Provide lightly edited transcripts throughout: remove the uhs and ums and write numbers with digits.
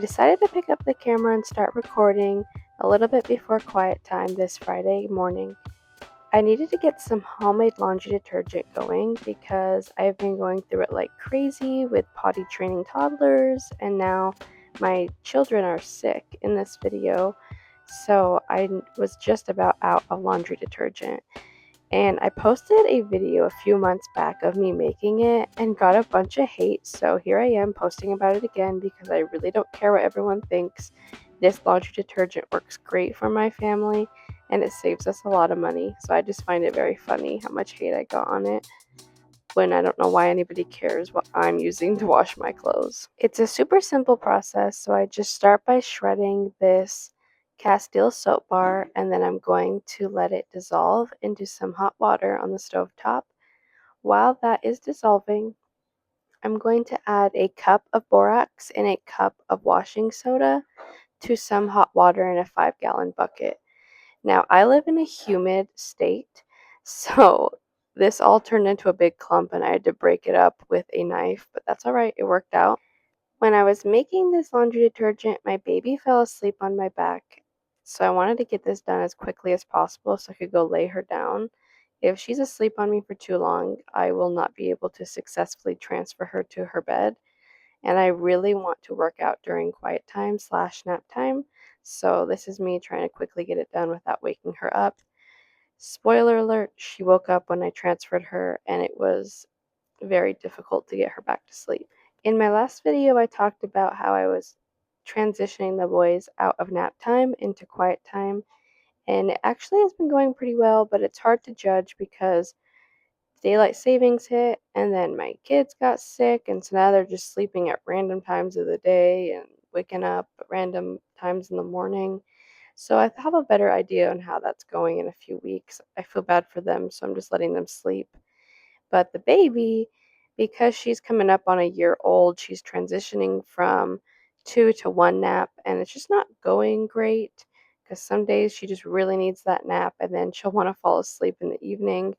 decided to pick up the camera and start recording a little bit before quiet time this Friday morning. I needed to get some homemade laundry detergent going because I've been going through it like crazy with potty training toddlers, and now my children are sick in this video, so I was just about out of laundry detergent. And I posted a video a few months back of me making it and got a bunch of hate, so here I am posting about it again because I really don't care what everyone thinks. This laundry detergent works great for my family and it saves us a lot of money, so I just find it very funny how much hate I got on it when I don't know why anybody cares what I'm using to wash my clothes. It's a super simple process, so I just start by shredding this Castile soap bar, and then I'm going to let it dissolve into some hot water on the stove top. While that is dissolving, I'm going to add a cup of borax and a cup of washing soda to some hot water in a 5-gallon bucket. Now, I live in a humid state, so this all turned into a big clump and I had to break it up with a knife, but that's all right, it worked out. When I was making this laundry detergent, my baby fell asleep on my back, so I wanted to get this done as quickly as possible so I could go lay her down. If she's asleep on me for too long, I will not be able to successfully transfer her to her bed, and I really want to work out during quiet time / nap time, so this is me trying to quickly get it done without waking her up. Spoiler alert, she woke up when I transferred her, and it was very difficult to get her back to sleep. In my last video, I talked about how I was transitioning the boys out of nap time into quiet time, and it actually has been going pretty well, but it's hard to judge because daylight savings hit, and then my kids got sick, and so now they're just sleeping at random times of the day and waking up at random times in the morning. So I have a better idea on how that's going in a few weeks. I feel bad for them, so I'm just letting them sleep. But the baby, because she's coming up on a year old, she's transitioning from 2 to 1 nap, and it's just not going great because some days she just really needs that nap, and then she'll want to fall asleep in the evening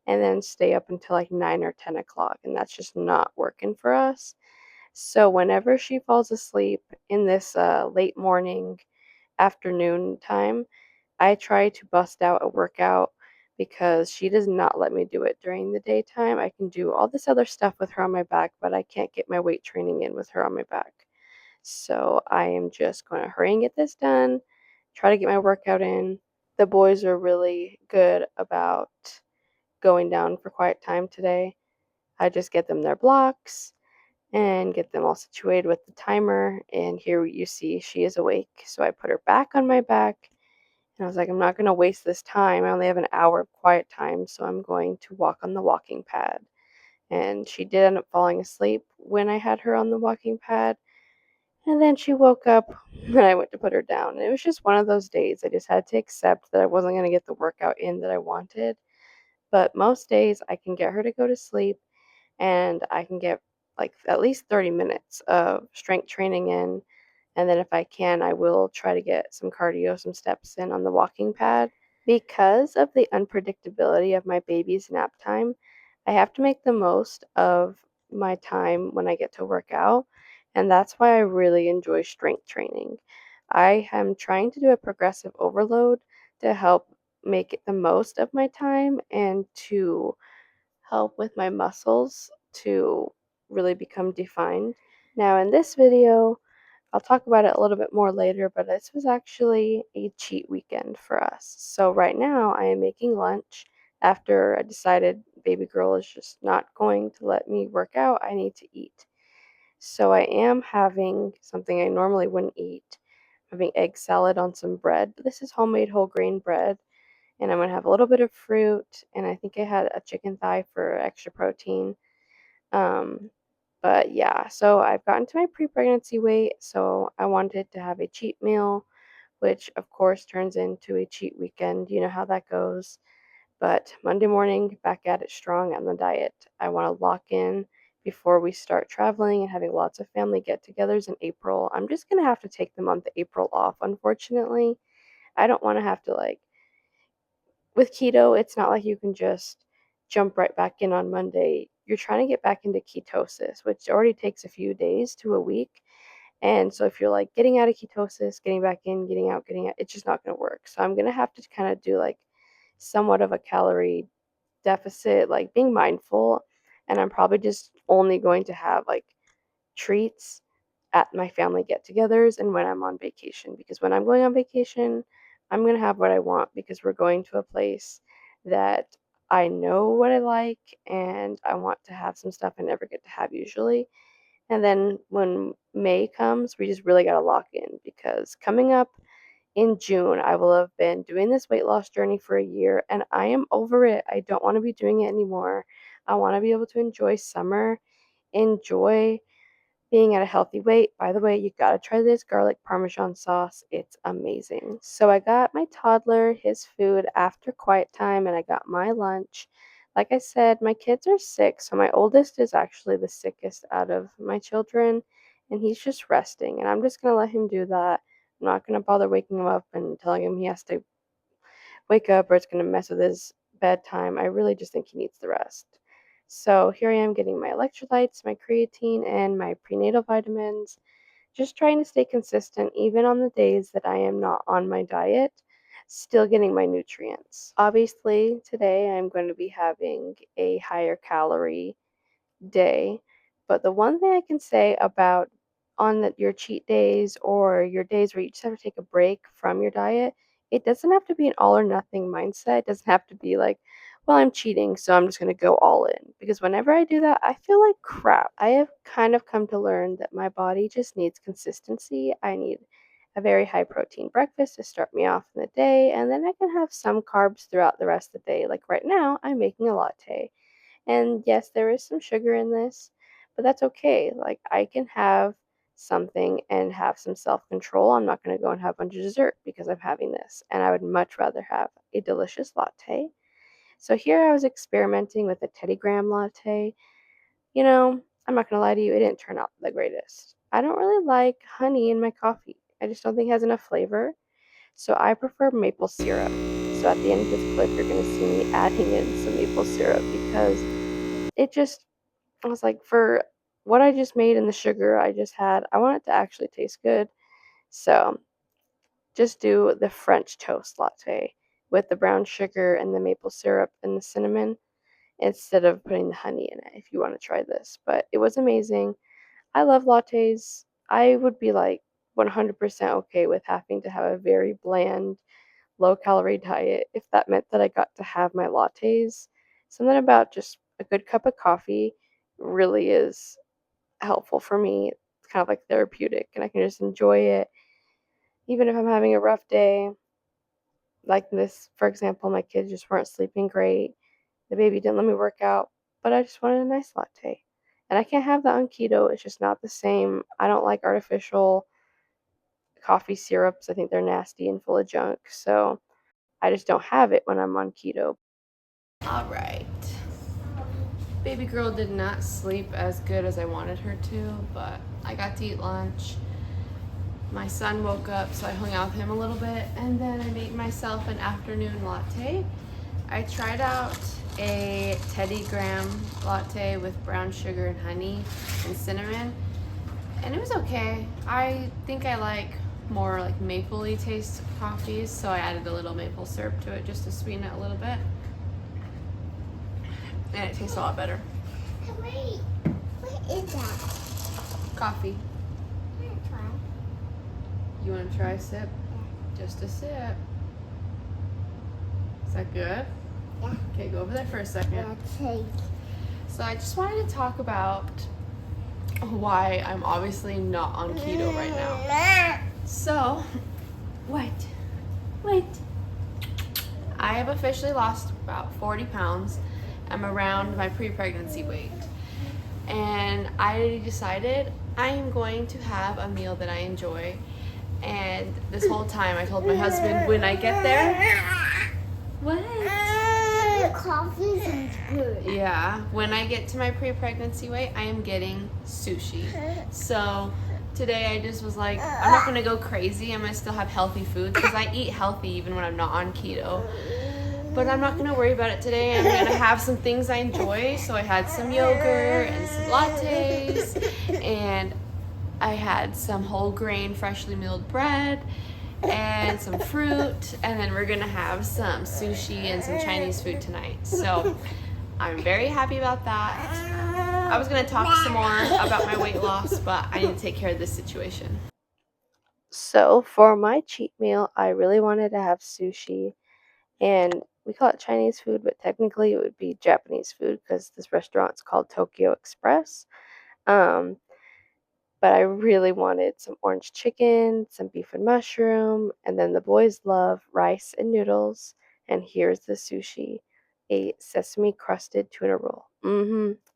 and then stay up until like 9 or 10 o'clock, and that's just not working for us. So whenever she falls asleep in this late morning, afternoon time, I try to bust out a workout because she does not let me do it during the daytime. I can do all this other stuff with her on my back, but I can't get my weight training in with her on my back. So I am just going to hurry and get this done, try to get my workout in. The boys are really good about going down for quiet time today. I just get them their blocks and get them all situated with the timer. And here you see she is awake. So I put her back on my back. And I was like, I'm not going to waste this time. I only have an hour of quiet time, so I'm going to walk on the walking pad. And she did end up falling asleep when I had her on the walking pad. And then she woke up when I went to put her down. And it was just one of those days. I just had to accept that I wasn't going to get the workout in that I wanted. But most days I can get her to go to sleep and I can get like at least 30 minutes of strength training in. And then if I can, I will try to get some cardio, some steps in on the walking pad. Because of the unpredictability of my baby's nap time, I have to make the most of my time when I get to work out. And that's why I really enjoy strength training. I am trying to do a progressive overload to help make it the most of my time and to help with my muscles to really become defined. Now, in this video, I'll talk about it a little bit more later, but this was actually a cheat weekend for us. So, right now, I am making lunch after I decided baby girl is just not going to let me work out. I need to eat. So, I am having something I normally wouldn't eat. I'm having egg salad on some bread. This is homemade whole grain bread, and I'm gonna have a little bit of fruit, and I think I had a chicken thigh for extra protein. Um, but yeah, so I've gotten to my pre-pregnancy weight, so I wanted to have a cheat meal, which of course turns into a cheat weekend. You know how that goes. But Monday morning, back at it strong on the diet. I want to lock in before we start traveling and having lots of family get-togethers in April. I'm just gonna have to take the month of April off, unfortunately. I don't want to have to like with keto, it's not like you can just jump right back in on Monday. You're trying to get back into ketosis, which already takes a few days to a week. And so if you're like getting out of ketosis, getting back in, getting out, it's just not going to work. So I'm going to have to kind of do like somewhat of a calorie deficit, like being mindful. And I'm probably just only going to have like treats at my family get-togethers and when I'm on vacation. Because when I'm going on vacation, I'm going to have what I want because we're going to a place that I know what I like and I want to have some stuff I never get to have usually. And then when May comes, we just really got to lock in because coming up in June, I will have been doing this weight loss journey for a year and I am over it. I don't want to be doing it anymore. I want to be able to enjoy summer, enjoy being at a healthy weight. By the way, you gotta try this garlic parmesan sauce. It's amazing. So I got my toddler his food after quiet time and I got my lunch. Like I said, my kids are sick, so my oldest is actually the sickest out of my children and he's just resting and I'm just gonna let him do that. I'm not gonna bother waking him up and telling him he has to wake up or it's gonna mess with his bedtime. I really just think he needs the rest. So here I am getting my electrolytes, my creatine, and my prenatal vitamins. Just trying to stay consistent even on the days that I am not on my diet, still getting my nutrients. Obviously, today I'm going to be having a higher calorie day. But the one thing I can say about your cheat days or your days where you just have to take a break from your diet, it doesn't have to be an all or nothing mindset. It doesn't have to be like, well, I'm cheating, so I'm just going to go all in. Because whenever I do that, I feel like crap. I have kind of come to learn that my body just needs consistency. I need a very high protein breakfast to start me off in the day, and then I can have some carbs throughout the rest of the day. Like right now, I'm making a latte. And yes, there is some sugar in this, but that's okay. Like, I can have something and have some self control. I'm not going to go and have a bunch of dessert because I'm having this. And I would much rather have a delicious latte. So here I was experimenting with a Teddy Graham latte. You know, I'm not going to lie to you, it didn't turn out the greatest. I don't really like honey in my coffee, I just don't think it has enough flavor. So I prefer maple syrup. So at the end of this clip, you're going to see me adding in some maple syrup because it just I was like, for what I just made and the sugar I just had, I want it to actually taste good. So just do the French toast latte with the brown sugar and the maple syrup and the cinnamon instead of putting the honey in it if you want to try this. But it was amazing. I love lattes. I would be like 100% okay with having to have a very bland, low calorie diet if that meant that I got to have my lattes. Something about just a good cup of coffee really is helpful for me. It's kind of like therapeutic, and I can just enjoy it. Even if I'm having a rough day, like this, for example, my kids just weren't sleeping great. The baby didn't let me work out, but I just wanted a nice latte. And I can't have that on keto. It's just not the same. I don't like artificial coffee syrups. I think they're nasty and full of junk. So I just don't have it when I'm on keto. All right. Baby girl did not sleep as good as I wanted her to, but I got to eat lunch. My son woke up, so I hung out with him a little bit, and then I made myself an afternoon latte. I tried out a Teddy Graham latte with brown sugar and honey and cinnamon, and it was okay. I think I like more like mapley taste coffees, so I added a little maple syrup to it just to sweeten it a little bit. And it tastes a lot better. Wait, what is that? Coffee. I'm gonna try. You want to try a sip? Yeah. Just a sip. Is that good? Yeah. Okay, go over there for a second. Yeah, take. So I just wanted to talk about why I'm obviously not on keto right now. So, wait. I have officially lost about 40 pounds. I'm around my pre-pregnancy weight. And I decided I am going to have a meal that I enjoy. And this whole time I told my husband when I get there, what? Coffee is good. Yeah, when I get to my pre-pregnancy weight, I am getting sushi. So today I just was like, I'm not gonna go crazy. I'm gonna still have healthy food because I eat healthy even when I'm not on keto. But I'm not gonna worry about it today. I'm gonna have some things I enjoy. So I had some yogurt and some lattes, and I had some whole grain, freshly milled bread and some fruit, and then we're gonna have some sushi and some Chinese food tonight. So I'm very happy about that. I was gonna talk some more about my weight loss, but I need to take care of this situation. So for my cheat meal, I really wanted to have sushi, and we call it Chinese food, but technically it would be Japanese food because this restaurant's called Tokyo Express. Um, but I really wanted some orange chicken, some beef and mushroom, and then the boys love rice and noodles. And here's the sushi, a sesame crusted tuna roll.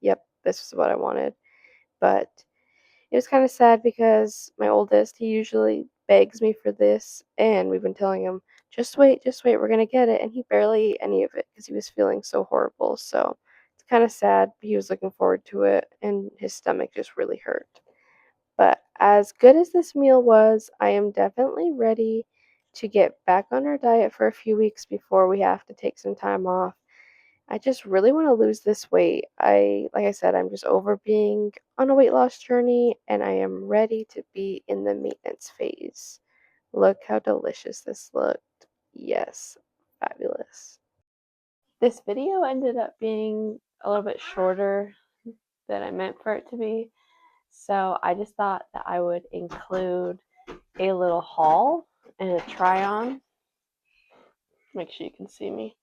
Yep, this is what I wanted. But it was kind of sad because my oldest, he usually begs me for this, and we've been telling him, just wait, we're gonna get it. And he barely ate any of it because he was feeling so horrible. So it's kind of sad. He was looking forward to it, and his stomach just really hurt. But as good as this meal was, I am definitely ready to get back on our diet for a few weeks before we have to take some time off. I just really want to lose this weight. Like I said, I'm just over being on a weight loss journey and I am ready to be in the maintenance phase. Look how delicious this looked. Yes, fabulous. This video ended up being a little bit shorter than I meant for it to be. So I just thought that I would include a little haul and a try on. Make sure you can see me.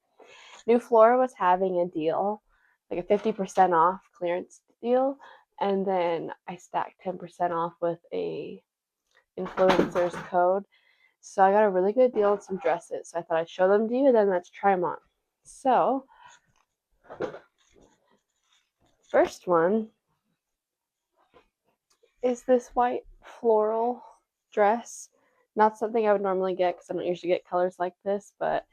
Neuflora was having a deal, like a 50% off clearance deal, and then I stacked 10% off with a influencer's code. So I got a really good deal on some dresses. So I thought I'd show them to you, and then let's try them on. So, first one is this white floral dress. Not something I would normally get because I don't usually get colors like this, but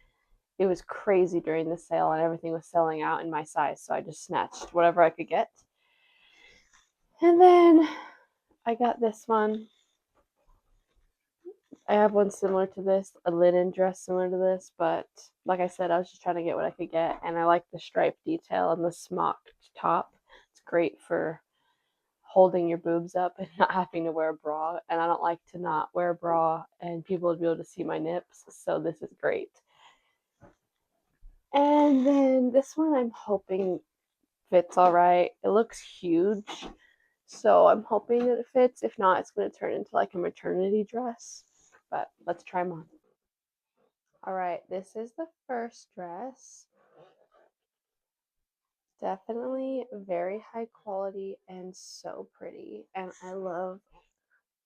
it was crazy during the sale and everything was selling out in my size, so I just snatched whatever I could get. And then I got this one. I have one similar to this, a linen dress similar to this, but like I said, I was just trying to get what I could get, and I like the stripe detail and the smocked top. It's great for holding your boobs up and not having to wear a bra, and I don't like to not wear a bra and people would be able to see my nips, so this is great. And then this one I'm hoping fits all right. It looks huge, so I'm hoping that it fits. If not, it's going to turn into like a maternity dress, but let's try them on. All right, this is the first dress. Definitely very high quality and so pretty, and I love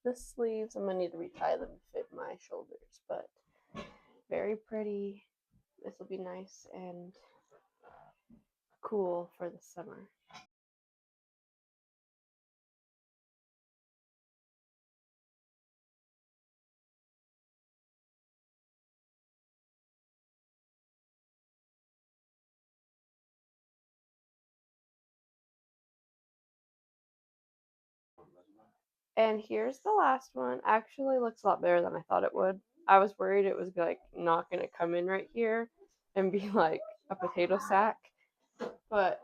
the sleeves. I'm gonna need to retie them to fit my shoulders, but very pretty. This will be nice and cool for the summer. And here's the last one. Actually looks a lot better than I thought it would. I was worried it was like not gonna come in right here and be like a potato sack. But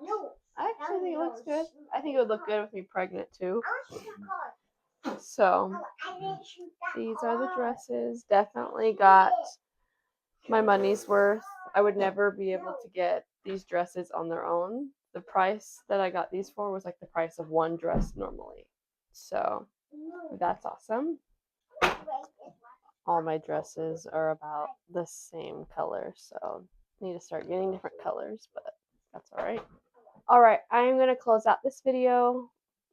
I actually think it looks good. I think it would look good with me pregnant too. So these are the dresses. Definitely got my money's worth. I would never be able to get these dresses on their own. The price that I got these for was like the price of one dress normally. So that's awesome. All my dresses are about the same color, so I need to start getting different colors, but that's all right. All right, I am going to close out this video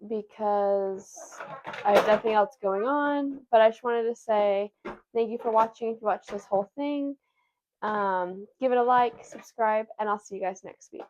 because I have nothing else going on, but I just wanted to say thank you for watching. If you watched this whole thing, give it a like, subscribe, and I'll see you guys next week.